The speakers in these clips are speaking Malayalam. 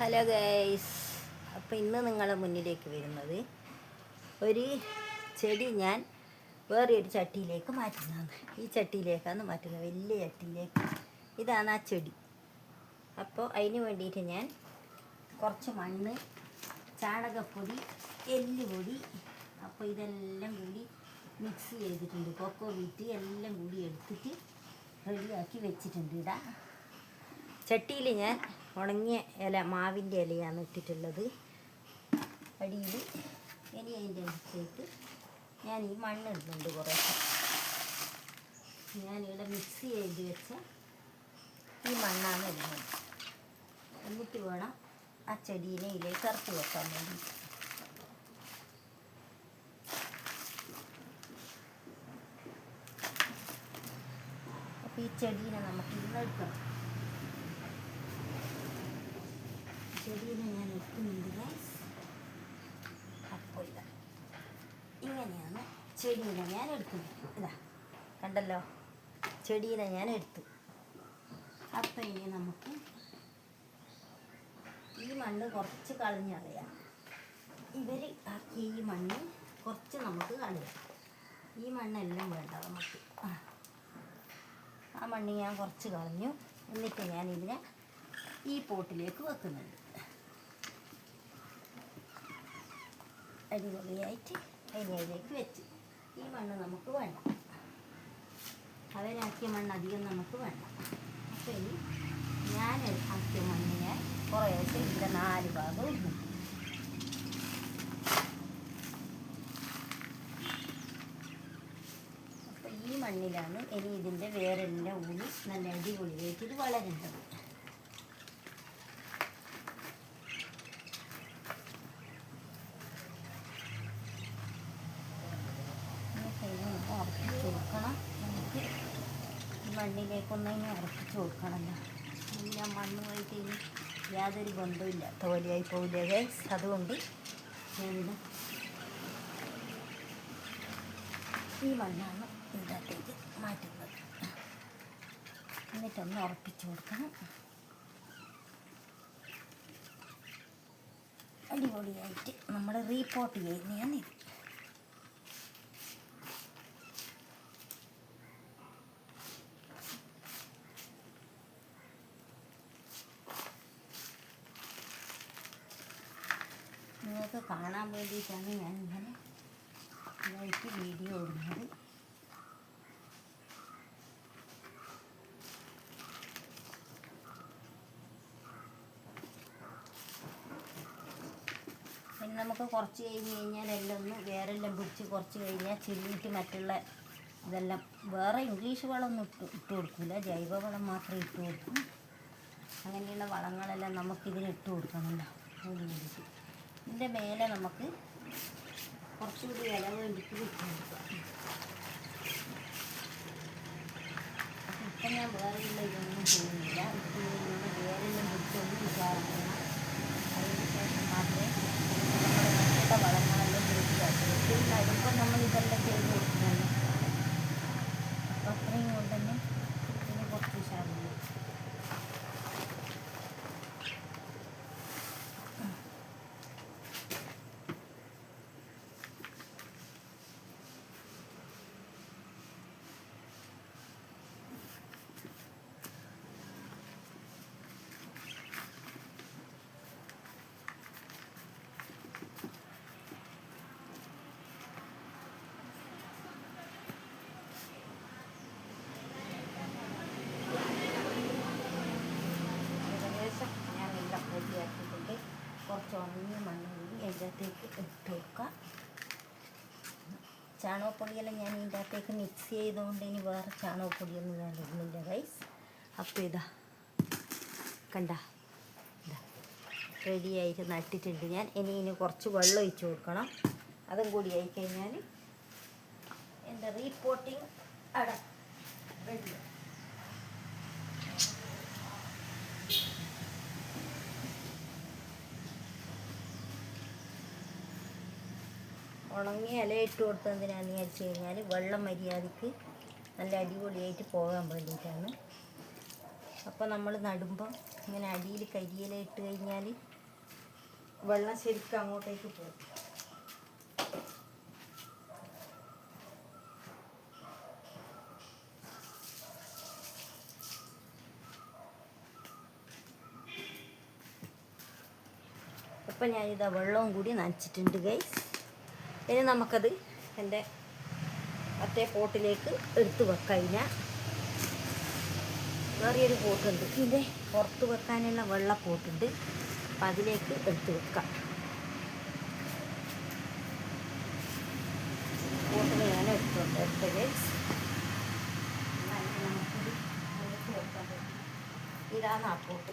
Hello guys. അപ്പോൾ ഇന്ന് നിങ്ങളുടെ മുന്നിലേക്ക് വരുന്നത് ഒരു ചെടി ഞാൻ വേറെ ഒരു ചട്ടിയിലേക്ക് മാറ്റുന്നതാണ്. ഈ ചട്ടിയിലേക്കാണ് മാറ്റുന്നത്, വലിയ ചട്ടിയിലേക്ക്. ഇതാണ് ആ ചെടി. അപ്പോൾ അതിന് വേണ്ടിയിട്ട് ഞാൻ കുറച്ച് മണ്ണ്, ചാണകപ്പൊടി, എല്ലുപൊടി, അപ്പോൾ ഇതെല്ലാം കൂടി മിക്സ് ചെയ്തിട്ടുണ്ട്. കൊക്കോ വീറ്റ് എല്ലാം കൂടി എടുത്തിട്ട് റെഡിയാക്കി വെച്ചിട്ടുണ്ട്. ചട്ടിയിൽ ഞാൻ ഉണങ്ങിയ ഇല, മാവിൻ്റെ ഇലയാണ് ഇട്ടിട്ടുള്ളത് അടിയിൽ. ഇനി അതിൻ്റെ അടുത്തേക്ക് ഞാൻ ഈ മണ്ണ് ഇടുന്നുണ്ട് കുറേശ്ശെ. ഞാനിവിടെ മിക്സ് ചെയ്ത് വെച്ച ഈ മണ്ണാണ് ഇടുന്നത്. എന്നിട്ട് വേണം ആ ചെടീനെ ഇതിലേക്ക് ഇറക്കി വെക്കാൻ വേണ്ടി. അപ്പോൾ ഈ ചെടീനെ നമുക്ക് ഇന്നെടുക്കണം. ചെടീനെ ഞാൻ എടുക്കുന്നുണ്ട് ഗൈസ്. അപ്പോൾ ഇങ്ങനെയാണ് ചെടീനെ ഞാൻ എടുക്കുന്നത്. ഇതാ കണ്ടല്ലോ, ചെടീനെ ഞാൻ എടുത്തു. അപ്പം ഇനി നമുക്ക് ഈ മണ്ണ് കുറച്ച് കളഞ്ഞറിയാം. ഇവർ ആക്കിയ ഈ മണ്ണ് കുറച്ച് നമുക്ക് കളയാം. ഈ മണ്ണെല്ലാം വേണ്ട നമുക്ക്. ആ മണ്ണ് ഞാൻ കുറച്ച് കളഞ്ഞു. എന്നിട്ട് ഞാൻ ഇതിനെ ഈ പോട്ടിലേക്ക് വെക്കുന്നുണ്ട്. അടിപൊളിയായിട്ട് അതിലേക്ക് വെച്ച്. ഈ മണ്ണ് നമുക്ക് വേണ്ട, അവരാക്കിയ മണ്ണ് അധികം നമുക്ക് വേണ്ട. അപ്പോൾ ഇനി ഞാൻ ആക്കിയ മണ്ണിനെ കുറേശ്ശെ ഇതിൻ്റെ 4 ഭാഗം ഇടുന്നു. അപ്പോൾ ഈ മണ്ണിലാണ് ഇനി ഇതിൻ്റെ വേരെല്ലാം ഊരി നല്ല അടിപൊളിയായിട്ട് ഇത് വളരേണ്ടത്. ഉറപ്പിച്ച് കൊടുക്കണം. നമുക്ക് ഈ മണ്ണിലേക്കൊന്നും ഉറപ്പിച്ച് കൊടുക്കണമല്ലോ. ഇല്ല, മണ്ണുമായിട്ട് ഇനി യാതൊരു ബന്ധമില്ല, തോലിയായി പോവില്ല ഗൈസ്. അതുകൊണ്ട് ഞാനിത് ഈ മണ്ണാണ് ഇതിനകത്തേക്ക് മാറ്റുന്നത്. എന്നിട്ടൊന്ന് ഉറപ്പിച്ച് കൊടുക്കണം. അടിപൊളിയായിട്ട് നമ്മൾ റീപോർട്ട് ചെയ്യുന്നതാണിത്. നിങ്ങൾക്ക് കാണാൻ വേണ്ടിയിട്ടാണ് ഞാൻ ഇങ്ങനെ ഇതായിട്ട് വീഡിയോ ഇടുന്നത്. പിന്നെ നമുക്ക് കുറച്ച് കഴിഞ്ഞ് കഴിഞ്ഞാൽ എല്ലാം ഒന്ന് വേരെല്ലാം പിടിച്ച് കുറച്ച് കഴിഞ്ഞാൽ ചെല്ലിയിട്ട് മറ്റുള്ള ഇതെല്ലാം വേറെ ഇംഗ്ലീഷ് വളമൊന്നും ഇട്ട് കൊടുക്കില്ല, ജൈവവളം മാത്രം ഇട്ട് കൊടുക്കും. അങ്ങനെയുള്ള വളങ്ങളെല്ലാം നമുക്കിതിന് ഇട്ട് കൊടുക്കണമല്ലോ. അതിന് വേണ്ടിയിട്ട് ഇതിൻ്റെ മേലെ നമുക്ക് കുറച്ചുകൂടി ഇല വേണ്ടിയിട്ട് വിട്ട് കൊടുക്കാം. അപ്പം ഇപ്പം ഞാൻ വേറെയുള്ള ഇതൊന്നും ചെയ്യുന്നില്ല. ഇപ്പം ഇങ്ങനെ വേറെല്ലാം പിടിച്ചൊന്ന് വിചാരിക്കണം. അതിന് ശേഷം മാത്രമേ നമ്മുടെ വളങ്ങളെല്ലാം വൃത്തിയാക്കുള്ളൂ. പിന്നെ അതിപ്പം നമ്മൾ ഇതെല്ലാം ചെയ്ത് കൊടുക്കുന്നുണ്ട്. അപ്പം അത്രയും കൊണ്ട് തന്നെ ഇതിന് കുറച്ച് ഉഷാറുണ്ട്. റെഡിയാക്കിയിട്ടുണ്ട്. കുറച്ച് ഉണങ്ങിയ മണ്ണ് കൂടി അതിൻ്റെ അകത്തേക്ക് ഇട്ട് കൊടുക്കാം. ചാണകപ്പൊടിയെല്ലാം ഞാൻ ഇതിൻ്റെ അകത്തേക്ക് മിക്സ് ചെയ്തുകൊണ്ട് ഇനി വേറെ ചാണകപ്പൊടിയൊന്നും ഞാൻ ഇടുന്നില്ല ഗൈസ്. അപ്പോൾ ഇതാ കണ്ട, ഇതാ റെഡിയായിട്ട് നട്ടിട്ടുണ്ട് ഞാൻ. ഇനി കുറച്ച് വെള്ളം ഒഴിച്ച് കൊടുക്കണം. അതും കൂടി ആയിക്കഴിഞ്ഞാൽ എൻ്റെ റീപോർട്ടിങ് റെഡി. ഉണങ്ങിയ ഇല ഇട്ട് കൊടുത്തതിനാന്ന് വിചാരിച്ചു കഴിഞ്ഞാൽ വെള്ളം മര്യാദയ്ക്ക് നല്ല അടിപൊളിയായിട്ട് പോകാൻ വേണ്ടിയിട്ടാണ്. അപ്പോൾ നമ്മൾ നടുമ്പോൾ ഇങ്ങനെ അടിയിൽ കരിയില ഇട്ട് കഴിഞ്ഞാൽ വെള്ളം ശരിക്കും അങ്ങോട്ടേക്ക് പോകും. അപ്പം ഞാനിതാ വെള്ളവും കൂടി നനച്ചിട്ടുണ്ട് ഗൈസ്. ഇനി നമുക്കത് എൻ്റെ മറ്റേ പോട്ടിലേക്ക് എടുത്ത് വെക്കഴിഞ്ഞാൽ വേറെയൊരു പോട്ടുണ്ട്, ഇതിൻ്റെ പുറത്ത് വെക്കാനുള്ള വെള്ള പോട്ടുണ്ട്. അപ്പം അതിലേക്ക് എടുത്ത് വെക്കാം. പോട്ടിൽ ഞാൻ എടുത്ത് ഗൈസ്. നമുക്കിത് എടുത്ത് വെക്കാൻ പറ്റും. ഇതാണ് ആ പോട്ട്.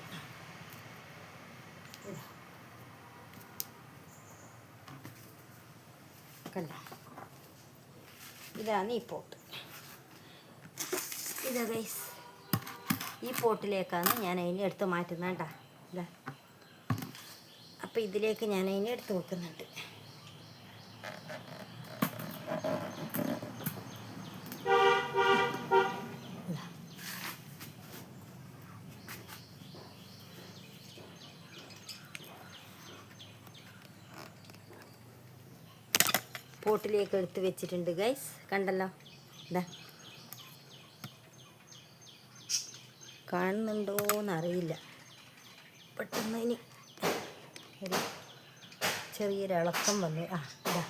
കണ്ട, ഇതാണ് ഈ പോട്ട്. ഇതാ ഗൈസ്, ഈ പോട്ടിലേക്കാണ് ഞാൻ അതിനെ എടുത്ത് മാറ്റുന്നത് കേട്ടോ. ഇതാ, അപ്പം ഇതിലേക്ക് ഞാൻ അതിനെ എടുത്ത് വെക്കുന്നുണ്ട്. പോട്ടിലേക്ക് എടുത്ത് വെച്ചിട്ടുണ്ട് ഗൈസ്, കണ്ടല്ലോ. ഇതാ, കാണുന്നുണ്ടോയെന്നറിയില്ല. പെട്ടെന്ന് ഇനി ഒരു ചെറിയൊരു ഇളക്കം വന്നു. ഇതാ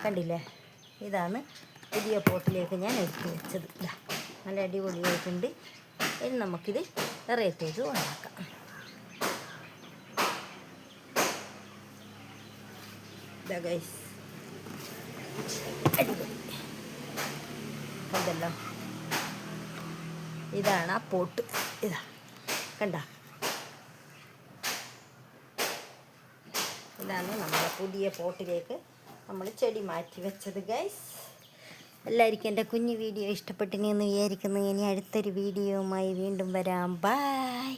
കണ്ടില്ലേ, ഇതാണ് പുതിയ പോട്ടിലേക്ക് ഞാൻ എടുത്ത് വെച്ചത്. ഇതാ, നല്ല അടിപൊളിയായിട്ടുണ്ട്. ഇനി നമുക്കിത് റേറ്റേജ് ഉണ്ടാക്കാം. ഇതാ ഗൈസ്, അടിപൊളി കണ്ടല്ലോ. ഇതാണ് ആ പോട്ട്. ഇതാ കണ്ട, ഇതാണ് നമ്മുടെ പുതിയ പോട്ടിലേക്ക് നമ്മൾ ചെടി മാറ്റി വെച്ചത് ഗൈസ്. എല്ലാവർക്കും എൻ്റെ കുഞ്ഞു വീഡിയോ ഇഷ്ടപ്പെട്ടിനെന്ന് വിചാരിക്കുന്നു. ഇനി അടുത്തൊരു വീഡിയോയുമായി വീണ്ടും വരാം. ബൈ.